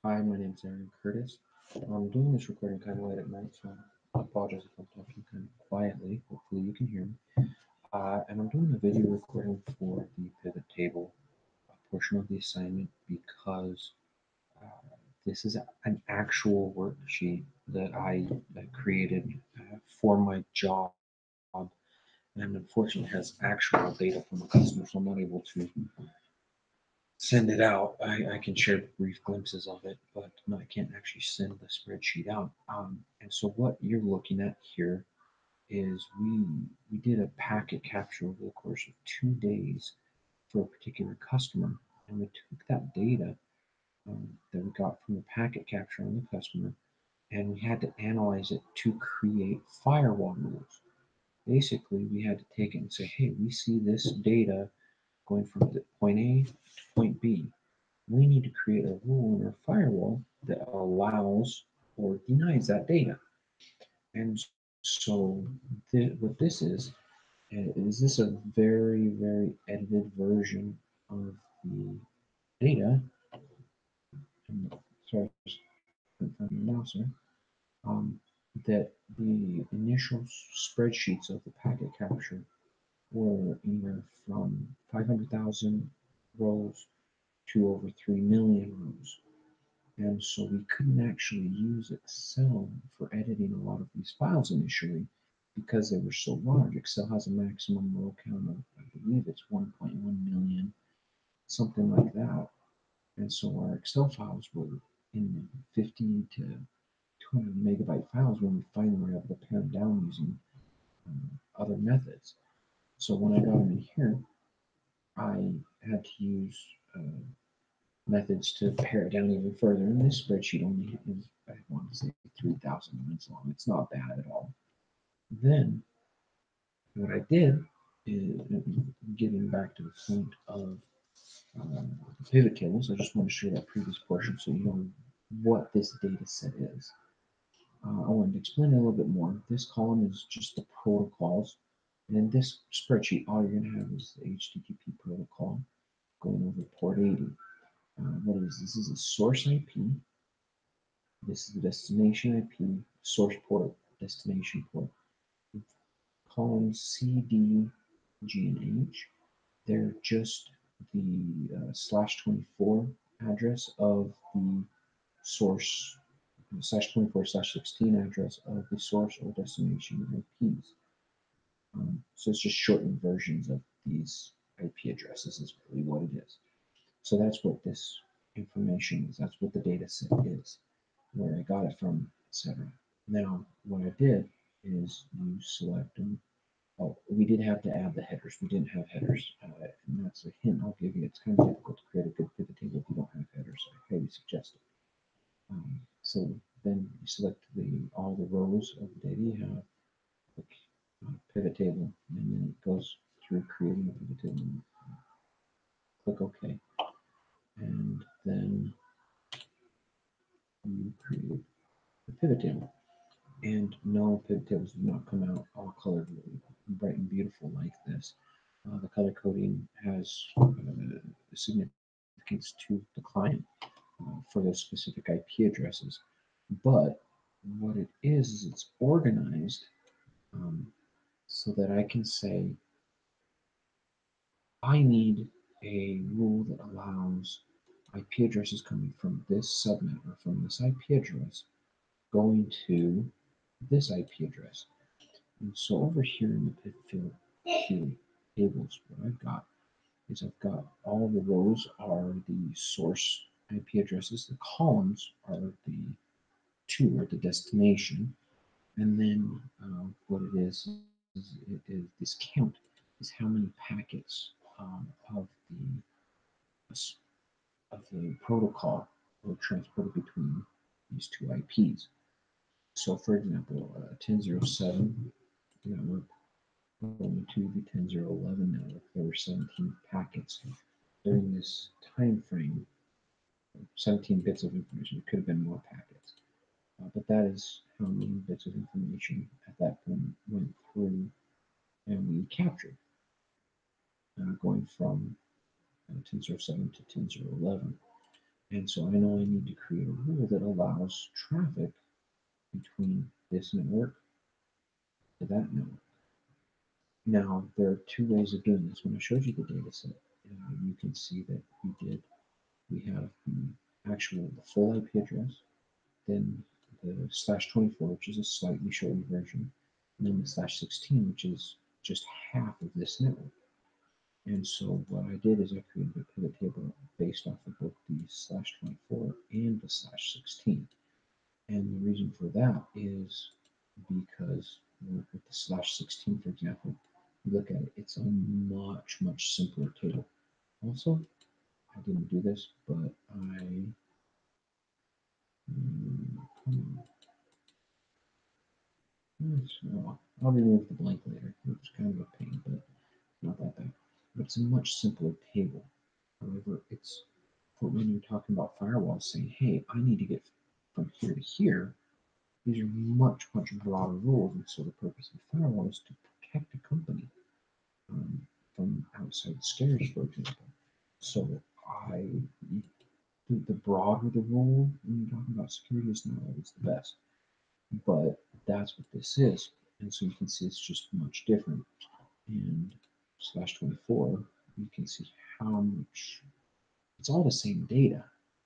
Hi, my name's Aaron Curtis. I'm doing this recording kind of late at night, so I apologize if I'm talking kind of quietly. Hopefully you can hear me. And I'm doing a video recording for the pivot table portion of the assignment because this is an actual worksheet that I created for my job, and unfortunately has actual data from a customer, so I'm not able to send it out. I can share brief glimpses of it, but no, I can't actually send the spreadsheet out. And so what you're looking at here is we did a packet capture over the course of 2 days for a particular customer, and we took that data that we got from the packet capture on the customer, and we had to analyze it to create firewall rules. Basically, we had to take it and say, hey, we see this data going from point A to point B. We need to create a rule in our firewall that allows or denies that data. And so what this is this a very edited version of the data. And sorry, I just couldn't find my mouse here. Um, that the initial spreadsheets of the packet capture were anywhere from 500,000 rows to over 3 million rows. And so we couldn't actually use Excel for editing a lot of these files initially because they were so large. Excel has a maximum row count of, I believe it's 1.1 million, something like that. And so our Excel files were in the 50 to 200 megabyte files when we finally were able to pare them down using other methods. So when I got them in here, I had to use methods to pare it down even further. And this spreadsheet only is, I want to say, 3,000 lines long. It's not bad at all. Then what I did is, getting back to the point of pivot tables, I just want to share that previous portion so you know what this data set is. I wanted to explain it a little bit more. This column is just the protocols. And in this spreadsheet, all you're going to have is the HTTP protocol going over port 80. What is this? This is a source IP. This is the destination IP, source port, destination port. Columns C, D, G, and H. They're just the /24 address of the source, /24/16 address of the source or destination IPs. So it's just shortened versions of these IP addresses is really what it is. So that's what this information is. That's what the data set is, where I got it from, etc. Now, what I did is you select them. Oh, we did have to add the headers. We didn't have headers, and that's a hint I'll give you. It's kind of difficult to create a good pivot table if you don't have headers. So I highly suggest it. So then you select all the rows of the data you have, click pivot table, and then it goes through creating a pivot table. And click OK, and then you create the pivot table. And no, pivot tables do not come out all colored bright and beautiful like this. The color coding has significance to the client for those specific IP addresses. But what it is it's organized um, so that I can say, I need a rule that allows IP addresses coming from this subnet or from this IP address going to this IP address. And so over here in the pivot tables, what I've got is I've got all the rows are the source IP addresses, the columns are the to or the destination, and then what it is this count is how many packets of the protocol were transported between these two IPs. So, for example, 10.07 network going to the 10.011 network, there were 17 packets during this time frame. 17 bits of information. It could have been more packets. But that is how many bits of information at that point went through and we captured, going from 10.07 to 10.011. And so I know I need to create a rule that allows traffic between this network to that network. Now, there are two ways of doing this. When I showed you the data set, you can see that we have the actual, the full IP address, then the /24, which is a slightly shortened version, and then the /16, which is just half of this network. And so what I did is I created a pivot table based off of both the /24 and the /16. And the reason for that is because with the /16, for example, you look at it, it's a much simpler table. Also, I didn't do this, but come on. So I'll remove the blank later. It's kind of a pain, but not that bad. But it's a much simpler table. However, it's for when you're talking about firewalls saying, hey, I need to get from here to here, these are much broader rules. And so the purpose of the firewall is to protect a company um, from outside scares, for example. So I, the broader the rule when you're talking about security is not always the best, but that's what this is. And so you can see it's just much different. And /24, you can see how much it's all the same data.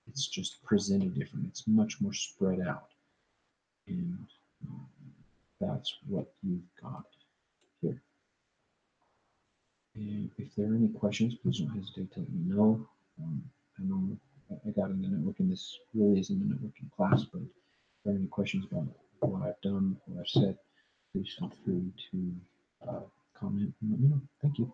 It's just presented different. It's much more spread out. And um, that's what you've got here. And if there are any questions, please don't hesitate to let me know. I know I got into networking. This really isn't a networking class, but if there are any questions about what I've done, what I've said, please feel free to comment and let me know. Thank you.